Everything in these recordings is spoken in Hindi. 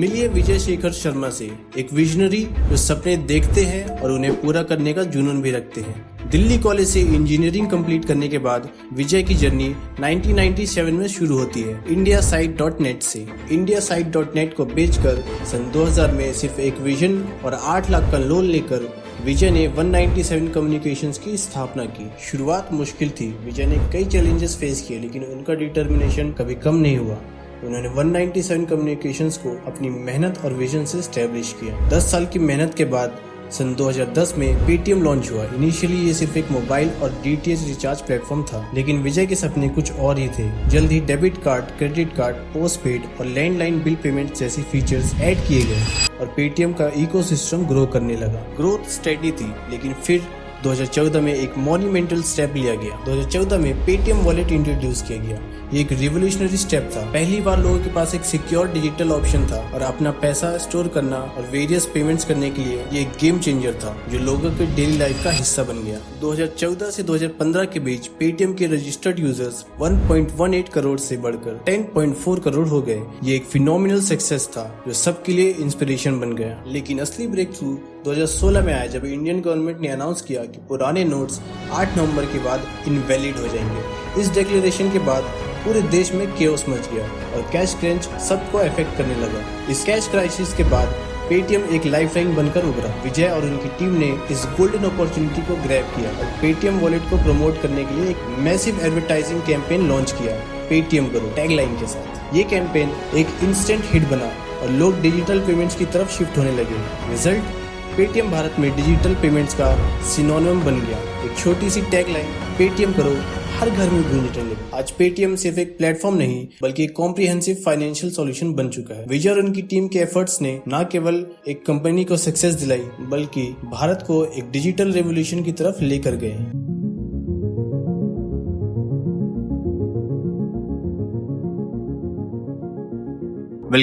मिलिए विजय शेखर शर्मा से, एक विजनरी जो सपने देखते हैं और उन्हें पूरा करने का जुनून भी रखते हैं। दिल्ली कॉलेज से इंजीनियरिंग कंप्लीट करने के बाद विजय की जर्नी 1997 में शुरू होती है indiasite.net से। indiasite.net को बेचकर सन 2000 में सिर्फ एक विजन और 8 लाख का लोन लेकर विजय ने 197 कम्युनिकेशंस की स्थापना की। शुरुआत मुश्किल थी, विजय ने कई चैलेंजेस फेस किए, लेकिन उनका डिटर्मिनेशन कभी कम नहीं हुआ। उन्होंने 197 कम्युनिकेशंस को अपनी मेहनत और विजन से स्टैब्लिश किया। 10 साल की मेहनत के बाद सन 2010 में पेटीएम लॉन्च हुआ। इनिशियली ये सिर्फ एक मोबाइल और डीटीएच रिचार्ज प्लेटफॉर्म था, लेकिन विजय के सपने कुछ और ही थे। जल्द ही debit card, credit card, postpaid और लैंडलाइन बिल पेमेंट जैसी फीचर्स ऐड किए गए और पेटीएम का इकोसिस्टम ग्रो करने लगा। ग्रोथ स्टेडी थी, लेकिन फिर 2014 में एक मॉन्यूमेंटल स्टेप लिया गया। 2014 में पेटीएम वॉलेट इंट्रोड्यूस किया गया। ये एक रिवोल्यूशनरी स्टेप था। पहली बार लोगों के पास एक सिक्योर डिजिटल ऑप्शन था और अपना पैसा स्टोर करना और वेरियस पेमेंट्स करने के लिए ये एक गेम चेंजर था जो लोगों के डेली लाइफ का हिस्सा बन गया। 2014 से 2015 के बीच पेटीएम के रजिस्टर्ड यूजर्स 1.18 करोड़ से बढ़कर 10.4 करोड़ हो गए। ये एक फिनोमिनल सक्सेस था जो सबके लिए इंस्पिरेशन बन गया। लेकिन असली ब्रेक थ्रू 2016 में आया, जब इंडियन गवर्नमेंट ने अनाउंस किया कि पुराने नोट्स 8 नवंबर के बाद इनवैलिड हो जाएंगे। इस डिक्लेरेशन के बाद पूरे देश में केओस मच गया और कैश क्रंच सबको अफेक्ट करने लगा। इस कैश क्राइसिस के बाद पेटीएम एक लाइफलाइन बनकर उभरा। विजय और उनकी टीम ने इस गोल्डन अपॉर्चुनिटी को ग्रैब किया और पेटीएम वॉलेट को प्रमोट करने के लिए एक मैसिव एडवर्टाइजिंग कैंपेन लॉन्च किया, पेटीएम करो टैगलाइन के साथ। ये कैंपेन एक इंस्टेंट हिट बना और लोग डिजिटल पेमेंट्स की तरफ शिफ्ट होने लगे। रिजल्ट, पेटीएम भारत में डिजिटल पेमेंट्स का सिनोनिम बन गया। एक छोटी सी टैगलाइन, पेटीएम करो, हर घर में गूंजने लगी। आज पेटीएम सिर्फ एक प्लेटफॉर्म नहीं बल्कि एक कॉम्प्रिहेंसिव फाइनेंशियल सॉल्यूशन बन चुका है। विजय और उनकी टीम के एफर्ट्स ने न केवल एक कंपनी को सक्सेस दिलाई बल्कि भारत को एक डिजिटल रेवोल्यूशन की तरफ लेकर गए।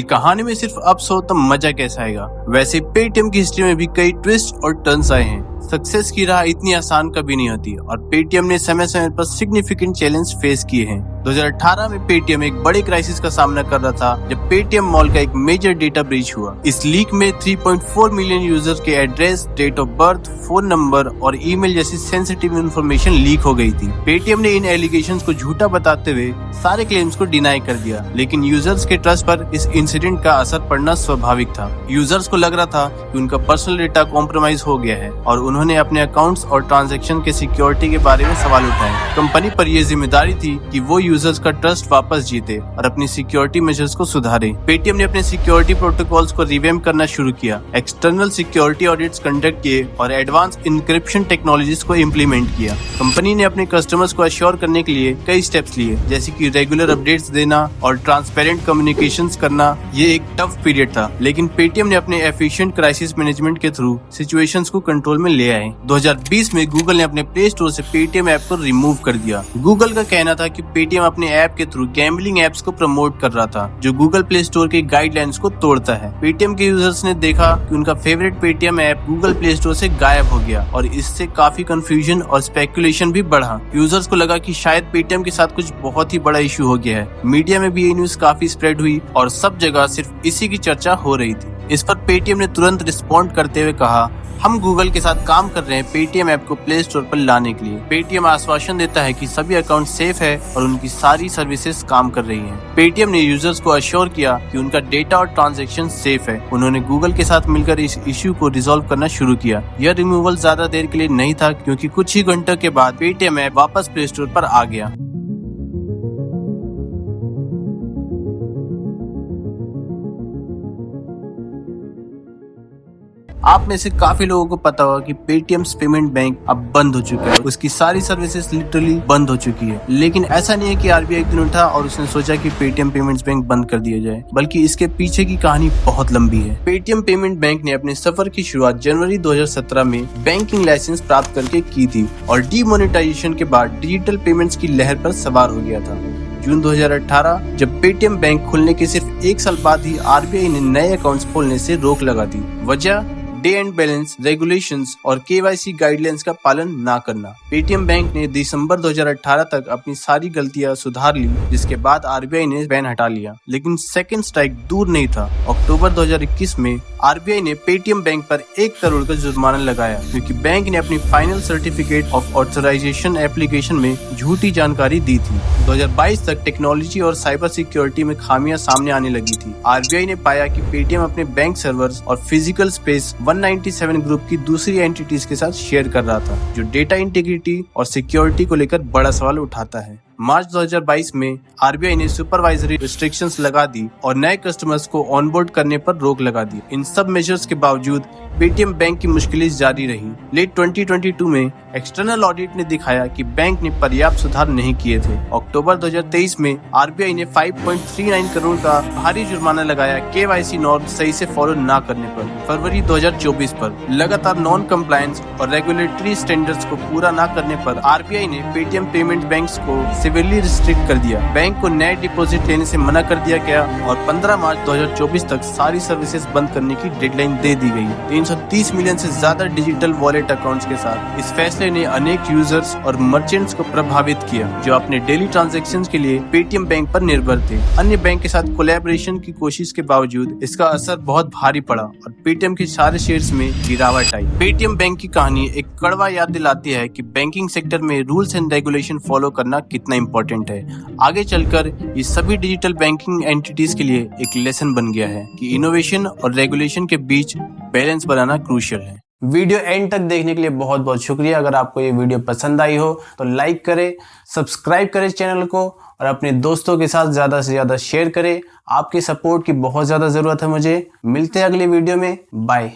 कहानी में सिर्फ अप्स हो तो मजा कैसा आएगा। वैसे पेटीएम की हिस्ट्री में भी कई ट्विस्ट और टर्न्स आए हैं। सक्सेस की राह इतनी आसान कभी नहीं होती और पेटीएम ने समय समय पर सिग्निफिकेंट चैलेंज फेस किए हैं। 2018 में पेटीएम एक बड़े क्राइसिस का सामना कर रहा था जब पेटीएम मॉल का एक मेजर डेटा ब्रीच हुआ। इस लीक में 3.4 मिलियन यूजर्स के address, date of birth, phone number और ईमेल जैसी सेंसिटिव इंफॉर्मेशन लीक हो गई थी। पेटीएम ने इन एलिगेशंस को झूठा बताते हुए सारे क्लेम्स को डिनाई कर दिया, लेकिन यूजर्स के ट्रस्ट पर इस इंसिडेंट का असर पड़ना स्वाभाविक था। यूजर्स को लग रहा था कि उनका पर्सनल डेटा कॉम्प्रोमाइज हो गया है और उन्होंने अपने अकाउंट्स और ट्रांजैक्शन के सिक्योरिटी के बारे में सवाल उठाए। कंपनी पर यह जिम्मेदारी थी कि वो यूजर्स का ट्रस्ट वापस जीते और अपनी सिक्योरिटी मेजर्स को सुधारे। पेटीएम ने अपने सिक्योरिटी प्रोटोकॉल्स को रिवैम्प करना शुरू किया, एक्सटर्नल सिक्योरिटी ऑडिट्स कंडक्ट किए और एडवांस इंक्रिप्शन टेक्नोलॉजीज को इम्प्लीमेंट किया। कंपनी ने अपने कस्टमर्स को अश्योर करने के लिए कई स्टेप्स लिए, जैसे कि रेगुलर अपडेट्स देना और ट्रांसपेरेंट कम्युनिकेशंस करना। ये एक टफ पीरियड था, लेकिन पेटीएम ने अपने एफिशिएंट क्राइसिस मैनेजमेंट के थ्रू सिचुएशंस को कंट्रोल में ले आए। 2020 में गूगल ने अपने प्ले स्टोर से पेटीएम ऐप को रिमूव कर दिया। गूगल का कहना था कि पेटीएम अपने ऐप के थ्रू गैम्बलिंग ऐप्स को प्रमोट कर रहा था, जो गूगल प्ले स्टोर के गाइडलाइंस को तोड़ता है। पेटीएम के यूजर्स ने देखा कि उनका favourite Paytm app Google play store से गायब हो गया और इससे काफी कंफ्यूजन और स्पेकुलेशन भी बढ़ा। यूजर्स को लगा कि शायद पेटीएम के साथ कुछ बहुत ही बड़ा इशू हो गया है। मीडिया में भी ये न्यूज काफी स्प्रेड हुई और सब जगह सिर्फ इसी की चर्चा हो रही थी। इस पर पेटीएम ने तुरंत रिस्पॉन्ड करते हुए कहा, हम गूगल के साथ काम कर रहे हैं पेटीएम ऐप को प्ले स्टोर पर लाने के लिए। पेटीएम आश्वासन देता है कि सभी अकाउंट सेफ है और उनकी सारी सर्विसेज काम कर रही हैं। पेटीएम ने यूजर्स को अश्योर किया कि उनका डेटा और ट्रांजैक्शन सेफ है। उन्होंने गूगल के साथ मिलकर इस इश्यू को रिजॉल्व करना शुरू किया। यह रिमूवल ज्यादा देर के लिए नहीं था, क्योंकि कुछ ही घंटों के बाद पेटीएम ऐप वापस प्ले स्टोर पर आ गया। आप में से काफी लोगों को पता होगा कि पेटीएम पेमेंट बैंक अब बंद हो चुका है। उसकी सारी सर्विसेज लिटरली बंद हो चुकी है। लेकिन ऐसा नहीं है कि आरबीआई एक दिन उठा और उसने सोचा कि पेटीएम पेमेंट्स बैंक बंद कर दिया जाए, बल्कि इसके पीछे की कहानी बहुत लंबी है। पेटीएम पेमेंट बैंक ने अपने सफर की शुरुआत जनवरी 2017 में बैंकिंग लाइसेंस प्राप्त करके की थी और डीमोनेटाइजेशन के बाद डिजिटल पेमेंट्स की लहर पर सवार हो गया था। जून 2018 जब पेटीएम बैंक खुलने के सिर्फ 1 साल बाद ही आरबीआई ने नए अकाउंट्स खोलने से रोक लगा दी। वजह, डे एंड बैलेंस रेगुलेशंस और KYC गाइडलाइंस का पालन ना करना। पेटीएम बैंक ने दिसंबर 2018 तक अपनी सारी गलतियां सुधार ली, जिसके बाद RBI ने बैन हटा लिया। लेकिन सेकंड स्ट्राइक दूर नहीं था। अक्टूबर 2021 में RBI ने पेटीएम बैंक पर 1 करोड़ का जुर्माना लगाया, क्योंकि बैंक ने अपनी final certificate of authorisation application में झूठी जानकारी दी थी। 2022 तक टेक्नोलॉजी और साइबर सिक्योरिटी में खामियां सामने आने लगी थी। RBI ने पाया कि पेटीएम अपने बैंक सर्वर्स और फिजिकल स्पेस 197 ग्रुप की दूसरी एंटिटीज के साथ शेयर कर रहा था, जो डेटा इंटीग्रिटी और सिक्योरिटी को लेकर बड़ा सवाल उठाता है। मार्च 2022 में RBI ने सुपरवाइजरी रिस्ट्रिक्शंस लगा दी और नए कस्टमर्स को ऑनबोर्ड करने पर रोक लगा दी। इन सब मेजर्स के बावजूद पेटीएम बैंक की मुश्किलें जारी रही। लेट 2022 में एक्सटर्नल ऑडिट ने दिखाया कि बैंक ने पर्याप्त सुधार नहीं किए थे। अक्टूबर 2023 में RBI ने 5.39 करोड़ का भारी जुर्माना लगाया KYC नॉर्म सही से फॉलो न करने पर। फरवरी 2024 पर लगातार नॉन कंप्लायंस और रेगुलेटरी स्टैंडर्ड्स को पूरा न करने पर RBI ने पेटीएम पेमेंट बैंक्स को सिवियरली रिस्ट्रिक्ट कर दिया। बैंक को नए डिपॉजिट लेने से मना कर दिया गया और 15 मार्च 2024 तक सारी सर्विसेज बंद करने की डेडलाइन दे दी गई। 330 मिलियन से ज्यादा डिजिटल वॉलेट अकाउंट्स के साथ इस फैसले ने अनेक यूजर्स और मर्चेंट्स को प्रभावित किया, जो अपने डेली ट्रांजैक्शंस के लिए पेटीएम बैंक पर निर्भर थे। अन्य बैंक के साथ कोलैबोरेशन की कोशिश के बावजूद इसका असर बहुत भारी पड़ा और पेटीएम के सारे शेयर्स में गिरावट आई। पेटीएम बैंक की कहानी एक कड़वा याद दिलाती है कि बैंकिंग सेक्टर में रूल्स एंड रेगुलेशन फॉलो करना कितना इम्पोर्टेंट है। आगे चलकर ये सभी डिजिटल बैंकिंग एंटिटीज के लिए एक लेसन बन गया है कि इनोवेशन और रेगुलेशन के बीच बैलेंस बनाना क्रूशियल है। वीडियो एंड तक देखने के लिए बहुत बहुत शुक्रिया। अगर आपको ये वीडियो पसंद आई हो तो लाइक करें, सब्सक्राइब करें चैनल को और अपने दोस्तों के साथ ज़्यादा से ज़्यादा शेयर करें। आपके सपोर्ट की बहुत ज़्यादा ज़रूरत है मुझे। मिलते हैं अगले वीडियो में। बाय।